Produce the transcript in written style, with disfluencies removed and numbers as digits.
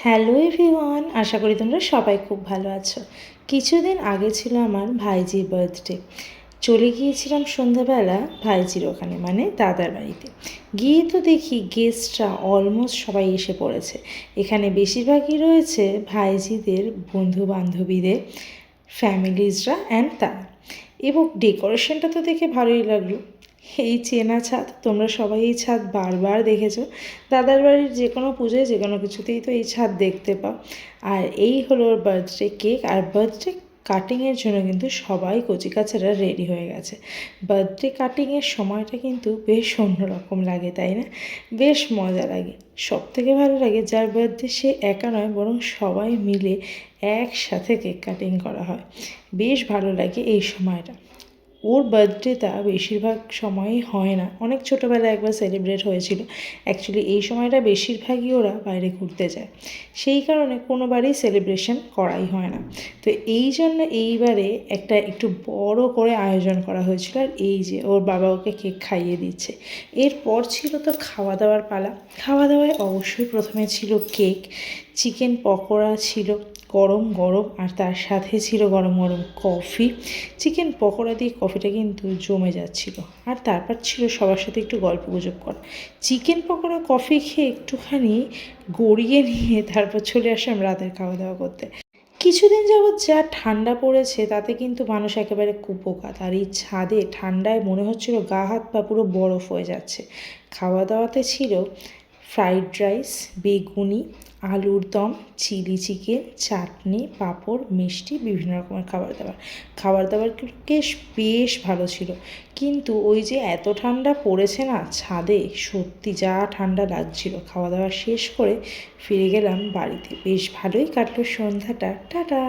Hello everyone, আশা করি তোমরা সবাই খুব ভালো আছো। কিছুদিন আগে ছিল আমার ভাইজির বার্থডে। চলে গিয়েছিলাম সন্ধ্যাবেলা ভাইজির ওখানে, মানে দাদার বাড়িতে। গিয়ে তো দেখি গেস্টরা অলমোস্ট সবাই এসে পড়েছে। এখানে বেশিরভাগই রয়েছে ভাইজিদের বন্ধু বান্ধবীদের ফ্যামিলিজরা অ্যান্ড তারা। এবং ডেকোরেশনটা তো দেখে ভালোই লাগলো। এই চেনা ছাদ, তোমরা সবাই এই ছাদ বারবার দেখেছো। দাদার বাড়ির যে কোনো পুজোয় যে কোনো কিছুতেই তো এই ছাদ দেখতে পাও। আর এই হলো ওর বার্থডে কেক। আর বার্থডে কাটিংয়ের জন্য কিন্তু সবাই কচিকাচারা রেডি হয়ে গেছে। বার্থডে কাটিংয়ের সময়টা কিন্তু বেশ অন্যরকম লাগে, তাই না? বেশ মজা লাগে। সবথেকে ভালো লাগে যার বার্থডে সে একা নয়, বরং সবাই মিলে একসাথে কেক কাটিং করা হয়। বেশ ভালো লাগে এই সময়টা। ওর বার্থডেটা বেশিরভাগ সময়ই হয় না, অনেক ছোটোবেলায় একবার সেলিব্রেট হয়েছিল। অ্যাকচুয়ালি এই সময়টা বেশিরভাগই ওরা বাইরে ঘুরতে যায়, সেই কারণে কোনোবারই সেলিব্রেশন করাই হয় না। তো এই জন্য এইবারে একটা একটু বড় করে আয়োজন করা হয়েছিল। আর এই যে ওর বাবা ওকে কেক খাইয়ে দিচ্ছে। এরপর ছিল তো খাওয়া দাওয়ার পালা। খাওয়া দাওয়ায় অবশ্যই প্রথমে ছিল কেক, চিকেন পকোড়া ছিল গরম গরম, আর তার সাথে ছিল গরম গরম কফি। চিকেন পকোড়া দিয়ে কফিটা কিন্তু জমে যাচ্ছিল। আর তারপর ছিল সবার সাথে একটু গল্প গুজব করা। চিকেন পকোড়া কফি খেয়ে একটুখানি গড়িয়ে নিয়ে তারপর চলে আসলাম রাতের খাওয়া দাওয়া করতে। কিছুদিন যাবৎ যা ঠান্ডা পড়েছে তাতে কিন্তু মানুষ একেবারে কুপোকাত। আর এই ছাদে ঠান্ডায় মনে হচ্ছিল গা হাত পা পুরো বরফ হয়ে যাচ্ছে। খাওয়া দাওয়াতে ছিল ফ্রাইড রাইস, বেগুনি, আলুর দম, চিলি চিকেন, চাটনি, পাঁপড়, মিষ্টি, বিভিন্ন রকমের খাবার দাবার বেশ ভালো ছিল। কিন্তু ওই যে এত ঠান্ডা পড়েছে না ছাদে, সত্যি যা ঠান্ডা লাগছিল। খাওয়া দাওয়া শেষ করে ফিরে গেলাম বাড়িতে। বেশ ভালোই কাটলো সন্ধ্যাটা। টাটা।